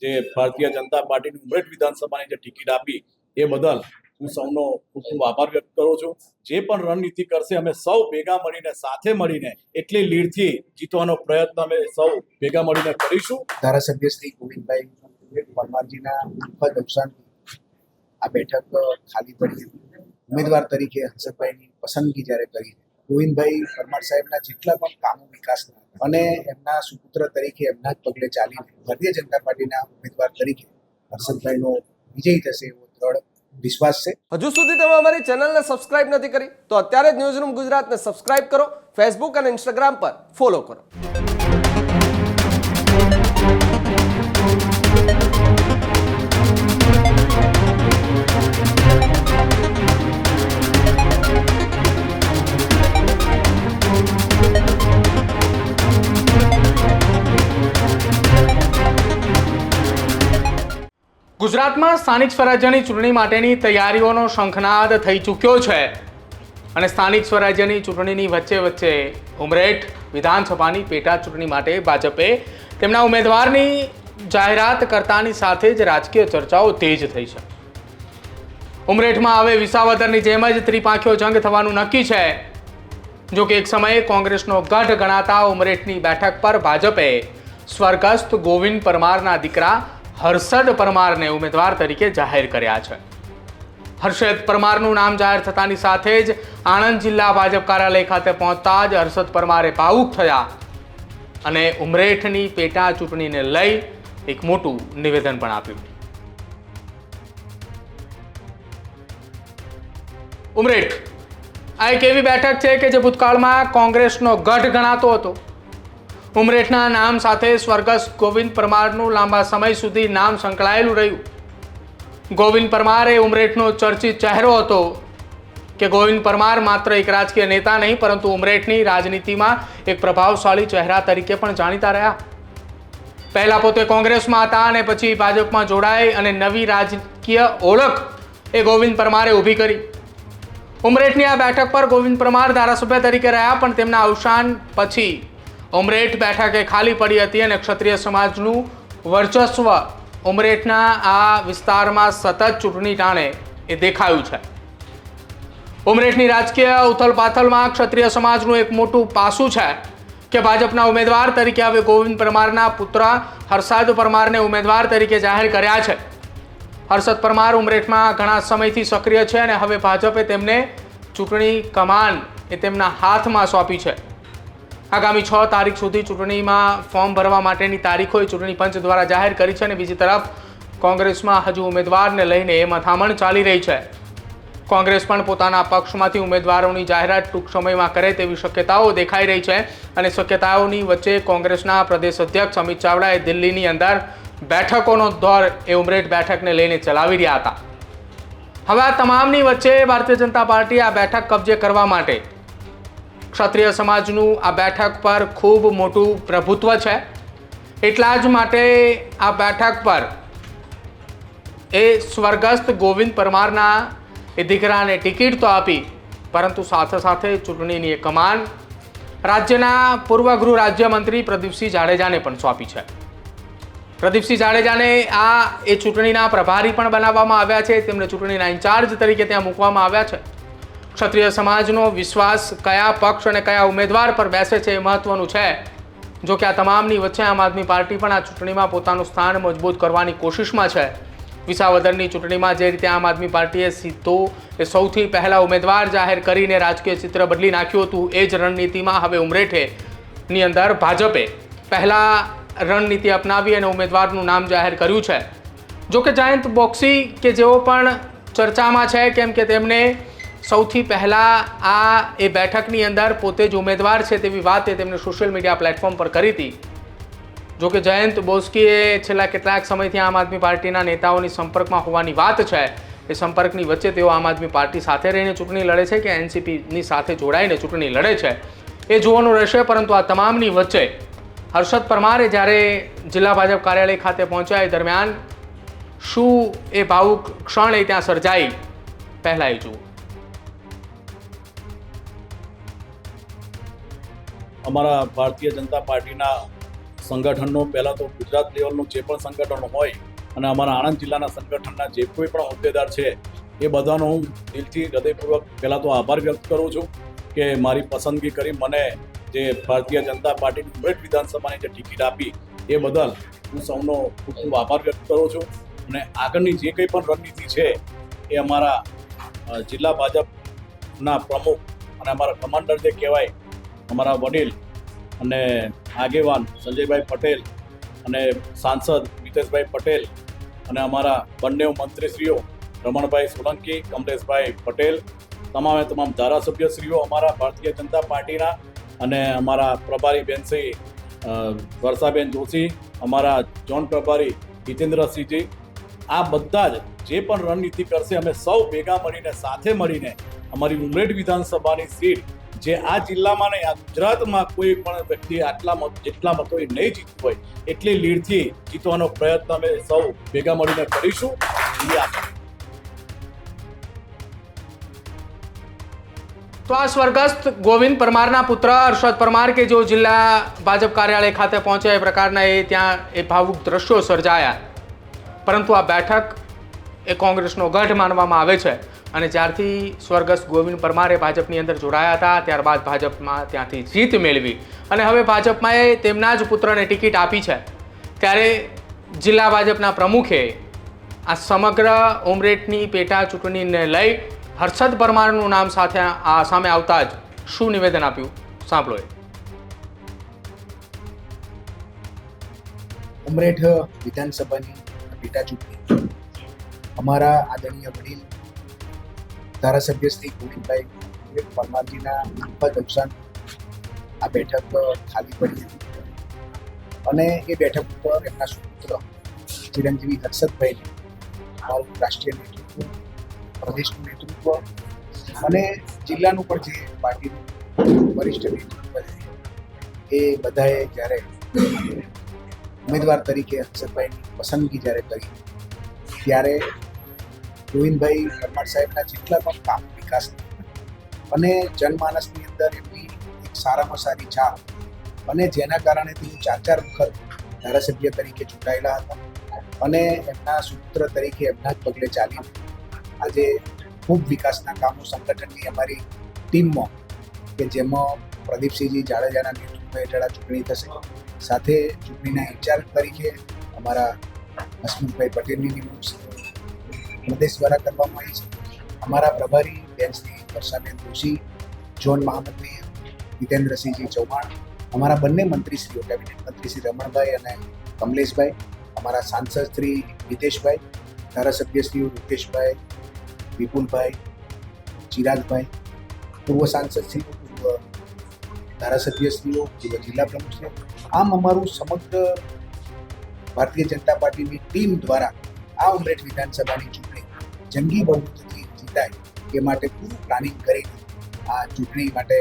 જે ભારતીય જનતા પાર્ટીની ઉમરેઠ વિધાનસભાની જે ટિકિટ આપી એ બદલ હું સૌનો ખૂબ ખૂબ આભાર વ્યક્ત કરું છું. જે પણ રણનીતિ કરશે અમે સૌ ભેગા મળીને સાથે મળીને એટલી લીડથી જીતવાનો પ્રયત્ન અમે સૌ ભેગા મળીને કરીશું. ધારાસભ્ય શ્રી ગોવિંદભાઈ પરમારજીના દુઃખદ અવસાનથી આ બેઠક ખાલી પડી હતી. ઉમેદવાર તરીકે હર્ષદભાઈની પસંદગી જ્યારે કરી, ગોવિંદભાઈ પરમાર સાહેબના જેટલા પણ કામો વિકાસના અને એમના સુપુત્ર તરીકે એમના જ પગલે ચાલીને ભારતીય જનતા પાર્ટીના ઉમેદવાર તરીકે હર્ષદભાઈનો વિજય થશે એવો દ્રઢ વિશ્વાસ છે. હજુ સુધી તમે અમારી ચેનલને સબસ્ક્રાઇબ નથી કરી તો અત્યારે જ ન્યૂઝરૂમ ગુજરાતને સબસ્ક્રાઇબ કરો, ફેસબુક અને ઇન્સ્ટાગ્રામ પર ફોલો કરો. ગુજરાતમાં સ્થાનિક સ્વરાજ્યની ચૂંટણી માટેની તૈયારીઓનો શંખનાદ થઈ ચૂક્યો છે અને સ્થાનિક સ્વરાજ્યની ચૂંટણીની વચ્ચે ઉમરેઠ વિધાનસભાની પેટા ચૂંટણી માટે ભાજપે તેમના ઉમેદવારની જાહેરાત કરતાની સાથે જ રાજકીય ચર્ચાઓ તેજ થઈ છે. ઉમરેઠમાં હવે વિસાવદરની જેમ જ ત્રિપાંખીયો જંગ થવાનું નક્કી છે. જો કે એક સમયે કોંગ્રેસનો ગઢ ગણાતા ઉમરેઠની બેઠક પર ભાજપે સ્વર્ગસ્થ ગોવિંદ પરમારના દીકરા હર્ષદ પરમારને ઉમેદવાર તરીકે જાહેર કર્યા છે. હર્ષદ પરમારનું નામ જાહેર થતાની સાથે જ આણંદ જિલ્લા ભાજપ કાર્યાલય ખાતે પહોંચતા જ હર્ષદ પરમારે ભાવુક થયા અને ઉમરેઠની પેટા ચૂંટણીને લઈ એક મોટું નિવેદન પણ આપ્યું. ઉમરેઠ આ એક એવી બેઠક છે કે જે ભૂતકાળમાં કોંગ્રેસનો ગઢ ગણાતો હતો. ઉમરેઠના નામ સાથે સ્વર્ગસ્થ ગોવિંદ પરમારનું લાંબા સમય સુધી નામ સંકળાયેલું રહ્યું. ગોવિંદ પરમાર એ ઉમરેઠનો ચર્ચિત ચહેરો હતો કે ગોવિંદ પરમાર માત્ર એક રાજકીય નેતા નહીં પરંતુ ઉમરેઠની રાજનીતિમાં એક પ્રભાવશાળી ચહેરા તરીકે પણ જાણીતા રહ્યા. પહેલા પોતે કોંગ્રેસમાં હતા અને પછી ભાજપમાં જોડાઈ અને નવી રાજકીય ઓળખ એ ગોવિંદ પરમારે ઊભી કરી. ઉમરેઠની આ બેઠક પર ગોવિંદ પરમાર ધારાસભ્ય તરીકે રહ્યા પણ તેમના અવસાન પછી ઉમરેઠ બેઠક એ ખાલી પડી હતી અને ક્ષત્રિય સમાજનું વર્ચસ્વ ઉમરેઠના આ વિસ્તારમાં સતત ચૂંટણી ટાણે એ દેખાયું છે. ઉમરેઠની રાજકીય ઉથલપાથલમાં ક્ષત્રિય સમાજનું એક મોટું પાસું છે કે ભાજપના ઉમેદવાર તરીકે હવે ગોવિંદ પરમારના પુત્ર હર્ષદ પરમારને ઉમેદવાર તરીકે જાહેર કર્યા છે. હર્ષદ પરમાર ઉમરેઠમાં ઘણા સમયથી સક્રિય છે અને હવે ભાજપે તેમને ચૂંટણી કમાન એ તેમના હાથમાં સોંપી છે. આગામી 6 તારીખ સુધી ચૂંટણીમાં ફોર્મ ભરવા માટેની તારીખો ચૂંટણી પંચ દ્વારા જાહેર કરી છે અને બીજી તરફ કોંગ્રેસમાં હજુ ઉમેદવારને લઈને મથામણ ચાલી રહી છે. કોંગ્રેસ પણ પોતાના પક્ષમાંથી ઉમેદવારોની જાહેરાત ટૂંક સમયમાં કરે તેવી શક્યતાઓ દેખાઈ રહી છે અને શક્યતાઓની વચ્ચે કોંગ્રેસના પ્રદેશ અધ્યક્ષ અમિત ચાવડાએ દિલ્હીની અંદર બેઠકોનો દોર એ ઉમરેઠ બેઠકને લઈને ચલાવી રહ્યા હતા. હવે આ તમામની વચ્ચે ભારતીય જનતા પાર્ટી આ બેઠક કબજે કરવા માટે ક્ષત્રિય સમાજનું આ બેઠક પર ખૂબ મોટું પ્રભુત્વ છે. એટલા જ માટે આ બેઠક પર એ સ્વર્ગસ્થ ગોવિંદ પરમારના એ દીકરાને ટિકિટ તો આપી પરંતુ સાથે સાથે ચૂંટણીની એ કમાન રાજ્યના પૂર્વ ગૃહ રાજ્યમંત્રી પ્રદીપસિંહ જાડેજાને પણ સોંપી છે. પ્રદીપસિંહ જાડેજાને આ એ ચૂંટણીના પ્રભારી પણ બનાવવામાં આવ્યા છે. તેમને ચૂંટણીના ઇન્ચાર્જ તરીકે ત્યાં મૂકવામાં આવ્યા છે. ક્ષત્રિય સમાજનો વિશ્વાસ કયા પક્ષ અને કયા ઉમેદવાર પર બેસે છે એ મહત્વનું છે. જો કે આ તમામની વચ્ચે આમ આદમી પાર્ટી પણ આ ચૂંટણીમાં પોતાનું સ્થાન મજબૂત કરવાની કોશિશમાં છે. વિસાવદરની ચૂંટણીમાં જે રીતે આમ આદમી પાર્ટીએ સીધો એ સૌથી પહેલા ઉમેદવાર જાહેર કરીને રાજકીય ચિત્ર બદલી નાખ્યું હતું એ જ રણનીતિમાં હવે ઉમરેઠની અંદર ભાજપે પહેલા રણનીતિ અપનાવી અને ઉમેદવારનું નામ જાહેર કર્યું છે. જો કે જયંત બોક્સી કે જેઓ પણ ચર્ચામાં છે કેમ કે તેમને સૌથી પહેલાં આ એ બેઠકની અંદર પોતે જ ઉમેદવાર છે તેવી વાત એ તેમણે સોશિયલ મીડિયા પ્લેટફોર્મ પર કરી હતી. જો કે જયંત બોસ્કીએ છેલ્લા કેટલાક સમયથી આમ આદમી પાર્ટીના નેતાઓની સંપર્કમાં હોવાની વાત છે. એ સંપર્કની વચ્ચે તેઓ આમ આદમી પાર્ટી સાથે રહીને ચૂંટણી લડે છે કે એનસીપીની સાથે જોડાઈને ચૂંટણી લડે છે એ જોવાનું રહેશે. પરંતુ આ તમામની વચ્ચે હર્ષદ પરમારે જ્યારે જિલ્લા ભાજપ કાર્યાલય ખાતે પહોંચ્યા એ દરમિયાન શું એ ભાવુક ક્ષણ એ ત્યાં સર્જાઈ પહેલાં એ જુઓ. અમારા ભારતીય જનતા પાર્ટીના સંગઠનનો પહેલાં તો ગુજરાત લેવલનું જે પણ સંગઠન હોય અને અમારા આણંદ જિલ્લાના સંગઠનના જે કોઈ પણ હોદ્દેદાર છે એ બધાનો હું દિલથી હૃદયપૂર્વક પહેલાં તો આભાર વ્યક્ત કરું છું કે મારી પસંદગી કરી મને જે ભારતીય જનતા પાર્ટીની ઉમરેઠ વિધાનસભાની જે ટિકિટ આપી એ બદલ હું સૌનો ખૂબ ખૂબ આભાર વ્યક્ત કરું છું અને આગળની જે કંઈ પણ રણનીતિ છે એ અમારા જિલ્લા ભાજપના પ્રમુખ અને અમારા કમાન્ડર જે કહેવાય અમારા વડીલ અને આગેવાન સંજયભાઈ પટેલ અને સાંસદ મિતેશભાઈ પટેલ અને અમારા બંને મંત્રીશ્રીઓ રમણભાઈ સોલંકી કમલેશભાઈ પટેલ તમામે તમામ ધારાસભ્યશ્રીઓ અમારા ભારતીય જનતા પાર્ટીના અને અમારા પ્રભારી બેન શ્રી વર્ષાબેન જોશી અમારા ઝોન પ્રભારી હિતેન્દ્રસિંહજી આ બધા જ જે પણ રણનીતિ કરશે અમે સૌ ભેગા મળીને સાથે મળીને અમારી ઉમરેઠ વિધાનસભાની સીટ જે આ જિલ્લામાં નહીં આ ગુજરાતમાં કોઈ પણ વ્યક્તિ જેટલા મતોએ નહીં જીતતું હોય એટલી લીડથી જીતવાનો પ્રયત્ન અમે સૌ ભેગા મળીને કરીશું એવી આશા. તો આ સ્વર્ગસ્થ ગોવિંદ પરમારના પુત્ર હર્ષદ પરમાર કે જો જિલ્લા ભાજપ કાર્યાલય ખાતે પહોંચ્યા એ પ્રકારના ત્યાં ભાવુક દ્રશ્યો સર્જાયા. પરંતુ આ બેઠક એ કોંગ્રેસનો ગઢ માનવામાં આવે છે અને જ્યારથી સ્વર્ગસ્થ ગોવિંદ પરમારે ભાજપની અંદર જોડાયા હતા ત્યારબાદ ભાજપમાં ત્યાંથી જીત મેળવી અને હવે ભાજપમાં એ તેમના જ પુત્રને ટિકિટ આપી છે. ત્યારે જિલ્લા ભાજપના પ્રમુખે આ સમગ્ર ઉમરેઠની પેટા ચૂંટણીને લઈ હર્ષદ પરમારનું નામ સામે આવતા જ શું નિવેદન આપ્યું સાંભળો. ઉમરેઠ વિધાનસભાની પેટા ચૂંટણી અમારા આદરણીય વડીલ ધારાસભ્ય શ્રી ગોવિંદભાઈ પરમારજીના દુઃખદ અવસાન આ બેઠક ખાલી પડી હતી અને એ બેઠક ઉપર એમના સુપુત્ર ચિરંજીવી હર્ષદભાઈને અમારું રાષ્ટ્રીય નેતૃત્વ પ્રદેશનું નેતૃત્વ અને જિલ્લાનું પણ જે પાર્ટીનું વરિષ્ઠ નેતૃત્વ છે એ બધાએ જ્યારે ઉમેદવાર તરીકે હર્ષદભાઈની પસંદગી જ્યારે કરી ત્યારે ગોવિંદભાઈ પરમાર સાહેબના જેટલા પણ કામ વિકાસ અને જનમાનસની અંદર એમની એક સારામાં સારી છાપ અને જેના કારણે તેઓ 4 વખત ધારાસભ્ય તરીકે ચૂંટાયેલા હતા અને એમના સૂત્ર તરીકે એમના જ પગલે ચાલીને આજે ખૂબ વિકાસના કામો સંગઠનની અમારી ટીમમાં કે જેમાં પ્રદીપસિંહજી જાડેજાના નેતૃત્વ હેઠળ આ ચૂંટણી થશે. સાથે ચૂંટણીના ઇન્ચાર્જ તરીકે અમારા હસમુખભાઈ પટેલની નિમણૂક પ્રદેશ દ્વારા કરવામાં આવી છે. અમારા પ્રભારી બેન શ્રી વર્ષાબેન જોશી, ઝોન મહામંત્રી હિતેન્દ્રસિંહજી ચૌહાણ, અમારા બંને મંત્રીશ્રીઓ કેબિનેટ મંત્રી શ્રી રમણભાઈ અને કમલેશભાઈ, અમારા સાંસદ શ્રી મિતેશભાઈ, ધારાસભ્યશ્રીઓ રૂપેશભાઈ, વિપુલભાઈ, ચિરાગભાઈ, પૂર્વ સાંસદશ્રીઓ, પૂર્વ ધારાસભ્યશ્રીઓ, પૂર્વ જિલ્લા પ્રમુખશ્રીઓ, આમ અમારું સમગ્ર ભારતીય જનતા પાર્ટીની ટીમ દ્વારા આ ઉમરેઠ વિધાનસભાની ચૂંટણી જંગી બહુમતીથી જીતાય એ માટે પૂરું પ્લાનિંગ કરીને આ ચૂંટણી માટે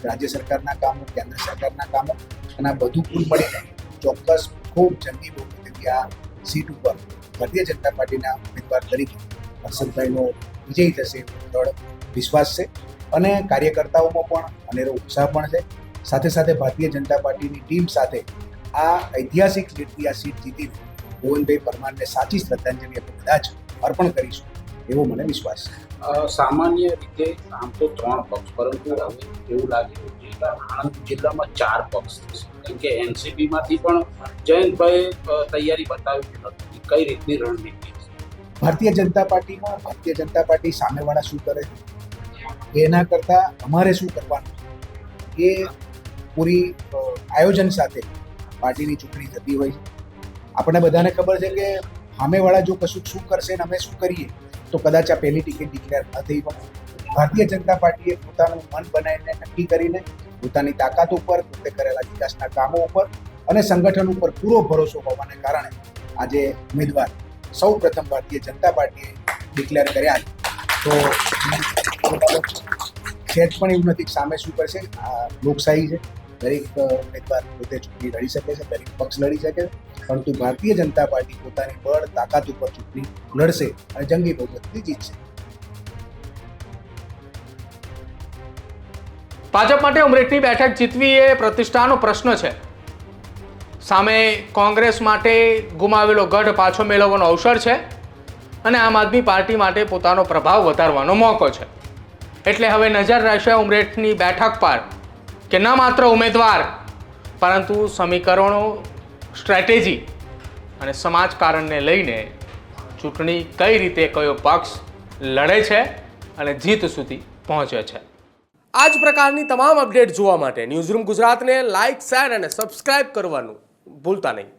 રાજ્ય સરકારના કામો, કેન્દ્ર સરકારના કામો અને આ બધું કુલ મળીને ચોક્કસ ખૂબ જંગી બહુમતીથી આ સીટ ઉપર ભારતીય જનતા પાર્ટીના ઉમેદવાર તરીકે હર્ષદભાઈનો વિજય થશે એવો દ્રઢ વિશ્વાસ છે અને કાર્યકર્તાઓમાં પણ અનેરો ઉત્સાહ પણ છે. સાથે સાથે ભારતીય જનતા પાર્ટીની ટીમ સાથે આ ઐતિહાસિક લીડથી આ સીટ જીતીને ગોવિંદભાઈ પરમારને સાચી શ્રદ્ધાંજલિ આપણે બધા જ અર્પણ કરીશું એવો મને વિશ્વાસ છે. સામાન્ય રીતે આમ તો 3 પક્ષ, પરંતુ હવે એવું લાગી રહ્યું છે કે આણંદ જિલ્લામાં 4 પક્ષ થશે, કેમ કે એનસીપીમાંથી પણ જયંતભાઈ તૈયારી બતાવી નથી. કઈ રીતની રણનીતિ છે ભારતીય જનતા પાર્ટીમાં? ભારતીય જનતા પાર્ટી સામેવાળા શું કરે એના કરતાં અમારે શું કરવાનું એ પૂરી આયોજન સાથે પાર્ટીની ચૂંટણી થતી હોય છે. આપણને બધાને ખબર છે કે સામેવાળા જો કશું શું કરશે ને અમે શું કરીએ તો કદાચ આ પહેલી ટિકિટ ડિક્લેર ન થઈ હોય. ભારતીય જનતા પાર્ટીએ પોતાનું મન બનાવીને નક્કી કરીને પોતાની તાકાત ઉપર, પોતે કરેલા વિકાસના કામો ઉપર અને સંગઠન ઉપર પૂરો ભરોસો હોવાને કારણે આજે ઉમેદવાર સૌ પ્રથમ ભારતીય જનતા પાર્ટીએ ડિક્લેર કર્યા તો સેજ પણ એવું નથી સામે શું કરશે. આ લોકશાહી છે, દરેક ઉમેદવાર પોતે ચૂંટણી લડી શકે છે, દરેક પક્ષ લડી શકે છે, પરંતુ ભારતીય જનતા પાર્ટી પોતાની બળ તાકાત ઉપર ચૂંટણી લડશે અને જંગી બહુમતીથી જીતશે. ભાજપ માટે ઉમરેઠની બેઠક જીતવી એ પ્રતિષ્ઠાનો પ્રશ્ન છે. સામે કોંગ્રેસ માટે ગુમાવેલો ગઢ પાછો મેળવવાનો અવસર છે અને આમ આદમી પાર્ટી માટે પોતાનો પ્રભાવ વધારવાનો મોકો છે. એટલે હવે નજર રહેશે ઉમરેઠની બેઠક પર કે ન માત્ર ઉમેદવાર પરંતુ સમીકરણો, સ્ટ્રેટેજી અને સમાજકારણને લઈને ચૂંટણી કઈ રીતે કયો પક્ષ લડે છે અને જીત સુધી પહોંચે છે. આ જ પ્રકારની તમામ અપડેટ જોવા માટે ન્યૂઝરૂમ ગુજરાતને લાઇક, શેર અને સબસ્ક્રાઇબ કરવાનું ભૂલતા નહીં.